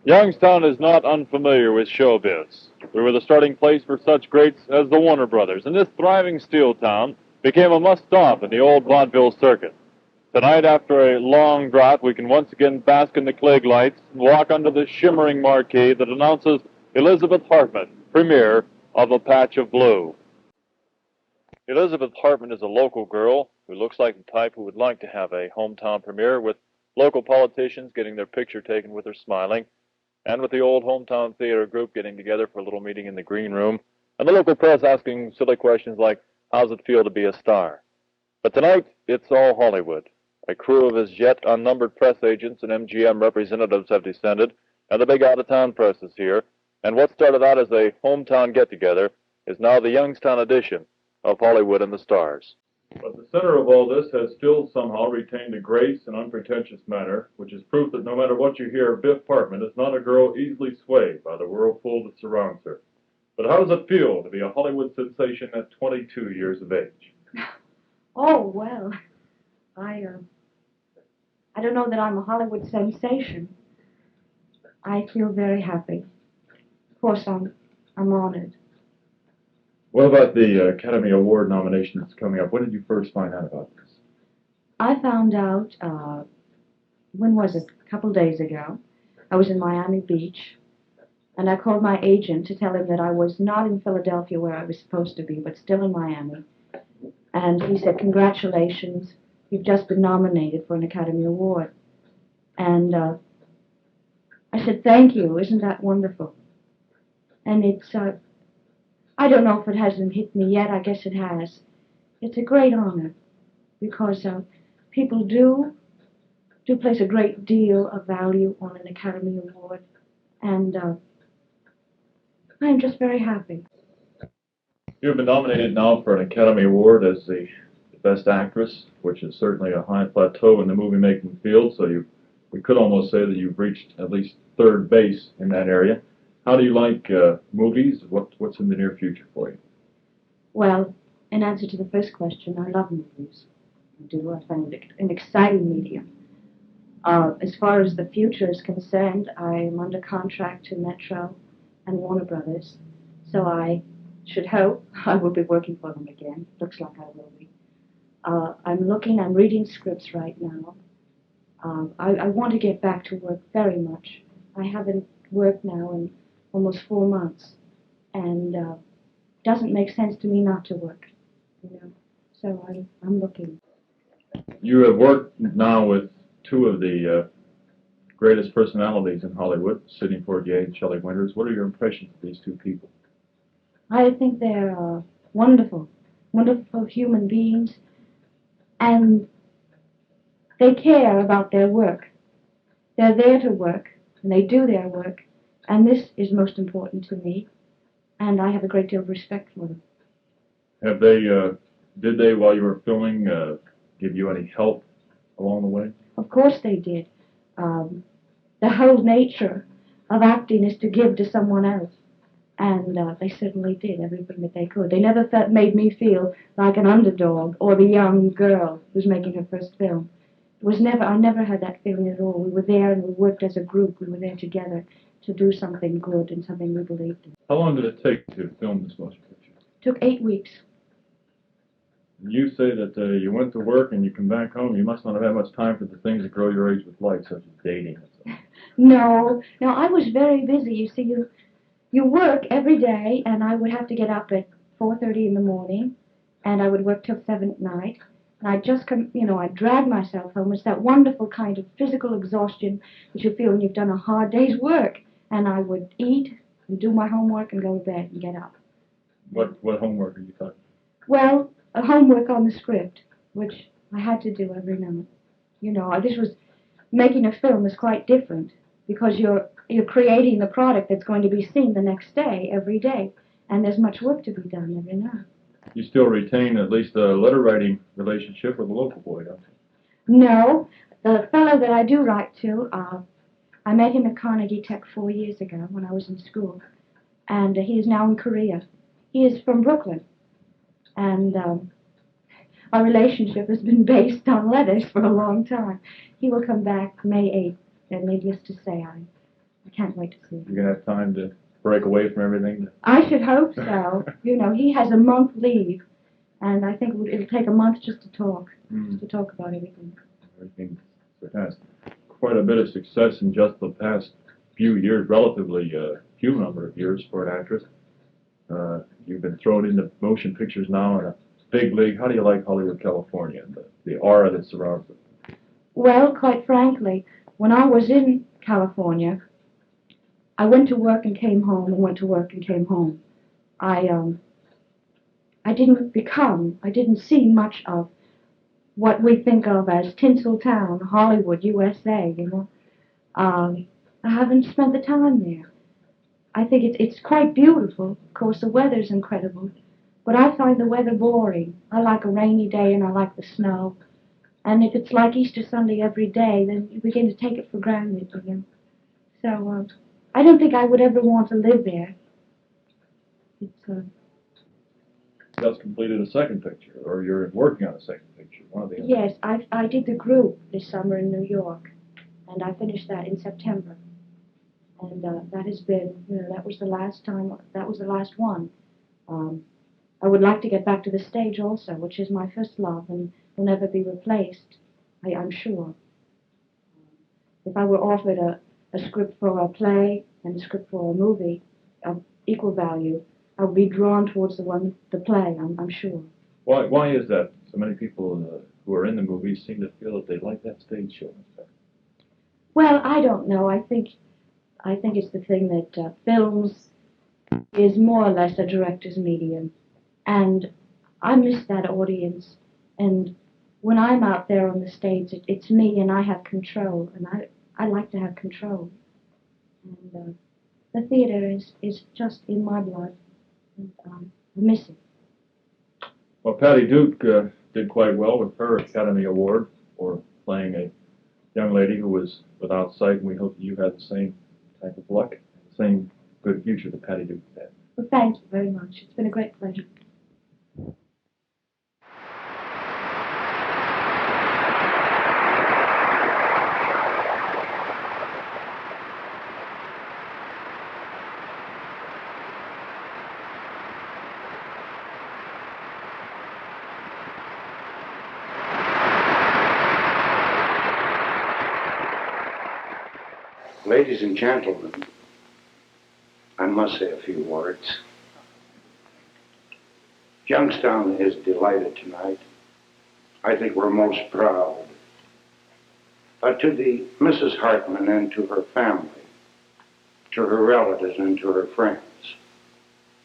Youngstown is not unfamiliar with showbiz. We were the starting place for such greats as the Warner Brothers, and this thriving steel town became a must-stop in the old vaudeville circuit. Tonight, after a long drought, we can once again bask in the Klieg lights and walk under the shimmering marquee that announces Elizabeth Hartman, premiere of A Patch of Blue. Elizabeth Hartman is a local girl who looks like the type who would like to have a hometown premiere, with local politicians getting their picture taken with her smiling, and with the old hometown theater group getting together for a little meeting in the green room, and the local press asking silly questions like, how's it feel to be a star? But tonight, it's all Hollywood. A crew of as yet unnumbered press agents and MGM representatives have descended, and the big out-of-town press is here, and what started out as a hometown get-together is now the Youngstown edition of Hollywood and the Stars. But the center of all this has still somehow retained a grace and unpretentious manner, which is proof that no matter what you hear, Biff Hartman is not a girl easily swayed by the whirlpool that surrounds her. But how does it feel to be a Hollywood sensation at 22 years of age? Oh, well, I don't know that I'm a Hollywood sensation. I feel very happy. Of course, I'm honored. What about the Academy Award nominations coming up? When did you first find out about this? I found out, when was it? A couple days ago. I was in Miami Beach, and I called my agent to tell him that I was not in Philadelphia where I was supposed to be, but still in Miami. And he said, congratulations, you've just been nominated for an Academy Award. And I said, thank you, isn't that wonderful? And it's, I don't know if it hasn't hit me yet, I guess it has. It's a great honor, because people do place a great deal of value on an Academy Award, and I'm just very happy. You've been nominated now for an Academy Award as the Best Actress, which is certainly a high plateau in the movie-making field, so we could almost say that you've reached at least third base in that area. How do you like movies? What's in the near future for you? Well, in answer to the first question, I love movies. I do. I find it an exciting medium. As far as the future is concerned, I'm under contract to Metro and Warner Brothers, so I should hope I will be working for them again. Looks like I will be. I'm reading scripts right now. I want to get back to work very much. I haven't worked now in almost 4 months, and doesn't make sense to me not to work, so I'm looking. You have worked now with two of the greatest personalities in Hollywood, Sidney Poitier and Shelley Winters. What are your impressions of these two people? I think they're wonderful, wonderful human beings, and they care about their work. They're there to work, and they do their work, and this is most important to me, and I have a great deal of respect for them. Have they, did they, while you were filming, give you any help along the way? Of course they did. The whole nature of acting is to give to someone else. And they certainly did everything that they could. They never made me feel like an underdog or the young girl who's making her first film. I never had that feeling at all. We were there and we worked as a group. We were there together to do something good and something we believed in. How long did it take to film this motion picture? It took 8 weeks. You say that you went to work and you come back home. You must not have had much time for the things that grow your age with life, such as dating and so on. No, I was very busy. You see, you work every day, and I would have to get up at 4:30 in the morning, and I would work till 7 at night. And I'd just come, I'd drag myself home. It's that wonderful kind of physical exhaustion that you feel when you've done a hard day's work. And I would eat and do my homework and go to bed and get up. What homework are you talking? Well, homework on the script, which I had to do every night. This was, making a film is quite different, because you're creating the product that's going to be seen the next day, every day, and there's much work to be done every night. You still retain at least a letter-writing relationship with a local boy, don't you? No, the fellow that I do write to, I met him at Carnegie Tech 4 years ago when I was in school, and he is now in Korea. He is from Brooklyn, and our relationship has been based on letters for a long time. He will come back May 8th, and needless to say, I can't wait to see him. You're going to have time to break away from everything? I should hope so. You know, he has a month leave, and I think it'll take a month just to talk about everything. Everything has quite a bit of success in just the past few years, relatively few number of years for an actress. You've been thrown into motion pictures now in a big league. How do you like Hollywood, California, and the aura that surrounds it? Well, quite frankly, when I was in California, I went to work and came home, and went to work and came home. I didn't see much of what we think of as Tinseltown, Hollywood, USA, you know. I haven't spent the time there. I think it's quite beautiful. Of course, the weather's incredible, but I find the weather boring. I like a rainy day, and I like the snow. And if it's like Easter Sunday every day, then you begin to take it for granted, you know. So, I don't think I would ever want to live there. It's, Just completed a second picture, or you're working on a second picture, one of the other. Yes, I did the group this summer in New York, and I finished that in September. And that has been, you know, that was the last one. I would like to get back to the stage also, which is my first love and will never be replaced, I'm sure. If I were offered a script for a play and a script for a movie of equal value, I would be drawn towards the play, I'm sure. Why is that? So many people who are in the movies seem to feel that they like that stage show. Well, I don't know. I think it's the thing that films is more or less a director's medium, and I miss that audience. And when I'm out there on the stage, it's me, and I have control, and I like to have control. And the theater is just in my blood, and I miss it. Well, Patty Duke did quite well with her Academy Award for playing a young lady who was without sight, and we hope that you had the same type of luck, the same good future that Patty Duke had. Well, thank you very much. It's been a great pleasure. Ladies and gentlemen, I must say a few words. Youngstown is delighted tonight. I think we're most proud. To the Mrs. Hartman and to her family, to her relatives and to her friends,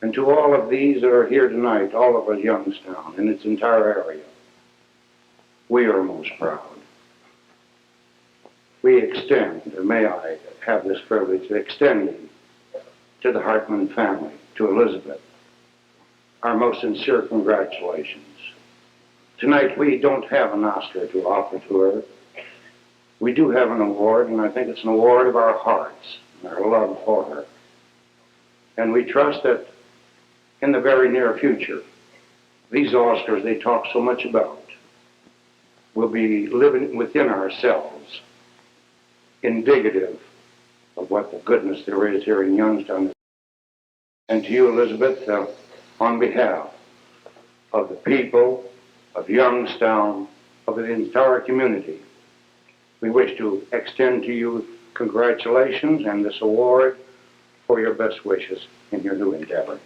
and to all of these that are here tonight, all of us Youngstown and its entire area, we are most proud. We extend, or may I have this privilege of extending to the Hartman family, to Elizabeth, our most sincere congratulations. Tonight we don't have an Oscar to offer to her. We do have an award, and I think it's an award of our hearts, and our love for her. And we trust that in the very near future, these Oscars they talk so much about will be living within ourselves, indicative of what the goodness there is here in Youngstown. And to you, Elizabeth, on behalf of the people of Youngstown, of the entire community, we wish to extend to you congratulations and this award for your best wishes in your new endeavor.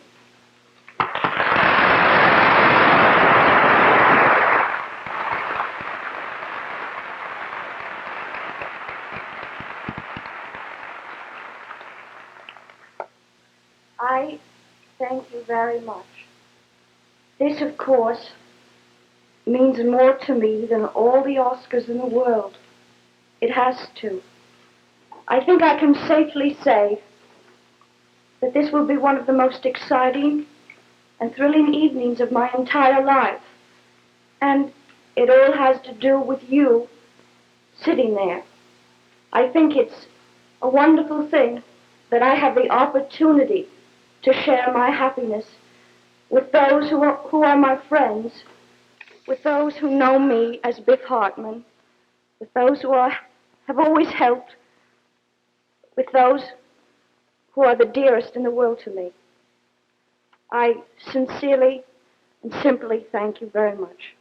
I thank you very much. This, of course, means more to me than all the Oscars in the world. It has to. I think I can safely say that this will be one of the most exciting and thrilling evenings of my entire life. And it all has to do with you sitting there. I think it's a wonderful thing that I have the opportunity to share my happiness with those who are my friends, with those who know me as Biff Hartman, with those who have always helped, with those who are the dearest in the world to me. I sincerely and simply thank you very much.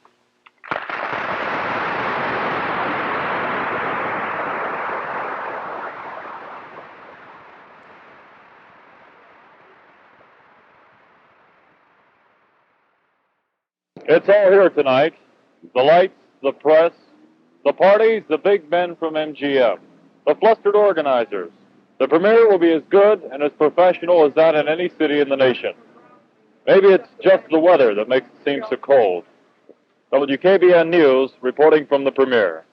It's all here tonight. The lights, the press, the parties, the big men from MGM, the flustered organizers. The premiere will be as good and as professional as that in any city in the nation. Maybe it's just the weather that makes it seem so cold. WKBN News reporting from the premiere.